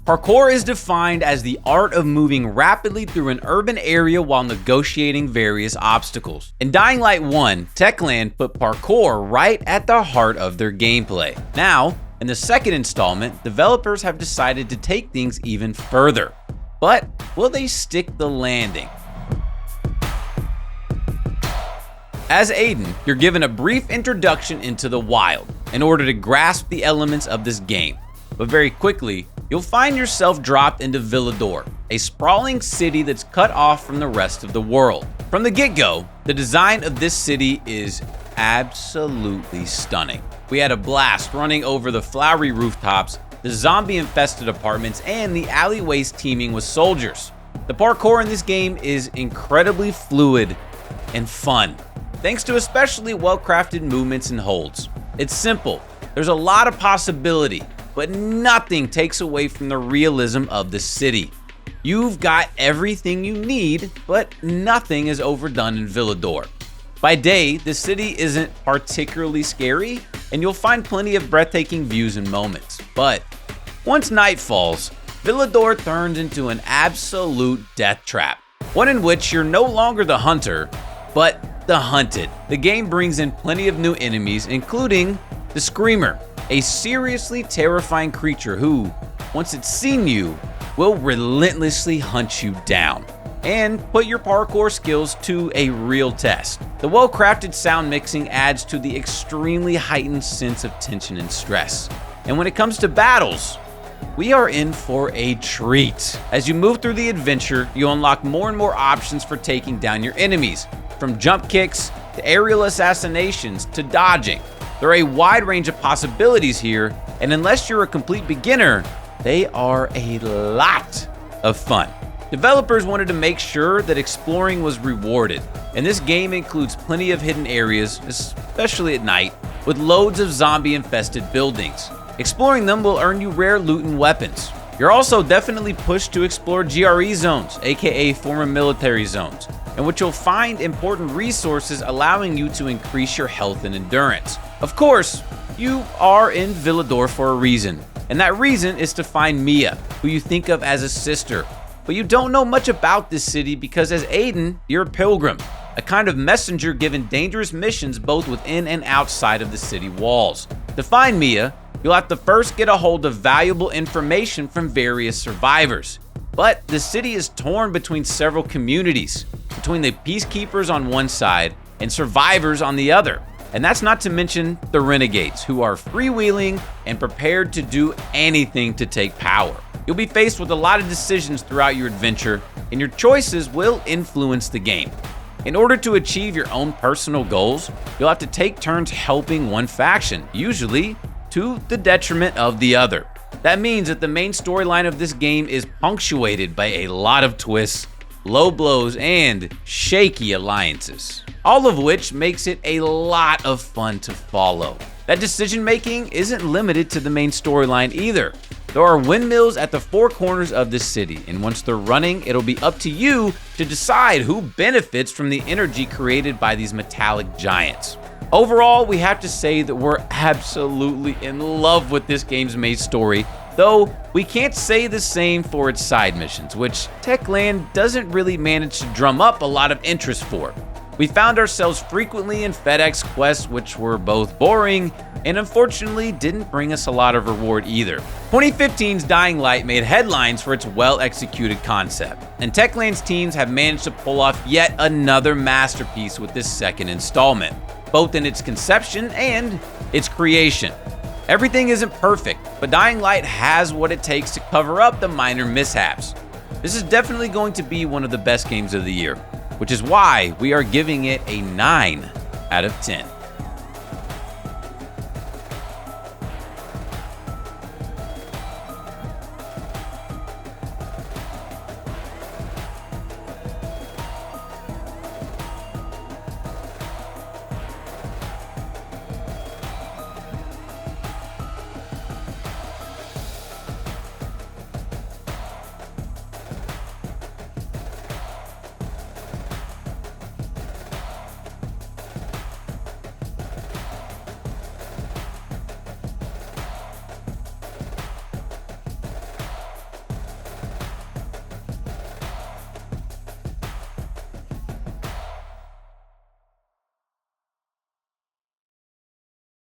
Parkour is defined as the art of moving rapidly through an urban area while negotiating various obstacles. In Dying Light 1, Techland put parkour right at the heart of their gameplay. Now, in the second installment, developers have decided to take things even further. But will they stick the landing? As Aiden, you're given a brief introduction into the wild in order to grasp the elements of this game. But very quickly, you'll find yourself dropped into Villador, a sprawling city that's cut off from the rest of the world. From the get-go, the design of this city is absolutely stunning. We had a blast running over the flowery rooftops, the zombie-infested apartments, and the alleyways teeming with soldiers. The parkour in this game is incredibly fluid and fun, thanks to especially well-crafted movements and holds. It's simple, there's a lot of possibility, but nothing takes away from the realism of the city. You've got everything you need, but nothing is overdone in Villador. By day, the city isn't particularly scary, and you'll find plenty of breathtaking views and moments. But once night falls, Villador turns into an absolute death trap, one in which you're no longer the hunter, but the hunted. The game brings in plenty of new enemies, including the Screamer, a seriously terrifying creature who, once it's seen you, will relentlessly hunt you down and put your parkour skills to a real test. The well-crafted sound mixing adds to the extremely heightened sense of tension and stress. And when it comes to battles, we are in for a treat. As you move through the adventure, you unlock more and more options for taking down your enemies, from jump kicks to aerial assassinations to dodging. There are a wide range of possibilities here, and unless you're a complete beginner, they are a lot of fun. Developers wanted to make sure that exploring was rewarded, and this game includes plenty of hidden areas, especially at night, with loads of zombie-infested buildings. Exploring them will earn you rare loot and weapons. You're also definitely pushed to explore GRE zones, aka former military zones, in which you'll find important resources allowing you to increase your health and endurance. Of course, you are in Villador for a reason, and that reason is to find Mia, who you think of as a sister. But you don't know much about this city because as Aiden, you're a pilgrim, a kind of messenger given dangerous missions both within and outside of the city walls. To find Mia, you'll have to first get a hold of valuable information from various survivors. But the city is torn between several communities, between the peacekeepers on one side and survivors on the other. And that's not to mention the renegades, who are freewheeling and prepared to do anything to take power. You'll be faced with a lot of decisions throughout your adventure, and your choices will influence the game. In order to achieve your own personal goals, you'll have to take turns helping one faction, usually to the detriment of the other. That means that the main storyline of this game is punctuated by a lot of twists, low blows, and shaky alliances, all of which makes it a lot of fun to follow. That decision making isn't limited to the main storyline either. There are windmills at the four corners of the city, and once they're running, it'll be up to you to decide who benefits from the energy created by these metallic giants. Overall, we have to say that we're absolutely in love with this game's main story, though we can't say the same for its side missions, which Techland doesn't really manage to drum up a lot of interest for. We found ourselves frequently in FedEx quests which were both boring and unfortunately didn't bring us a lot of reward either. 2015's Dying Light made headlines for its well-executed concept, and Techland's teams have managed to pull off yet another masterpiece with this second installment, both in its conception and its creation. Everything isn't perfect, but Dying Light has what it takes to cover up the minor mishaps. This is definitely going to be one of the best games of the year, which is why we are giving it a 9 out of 10.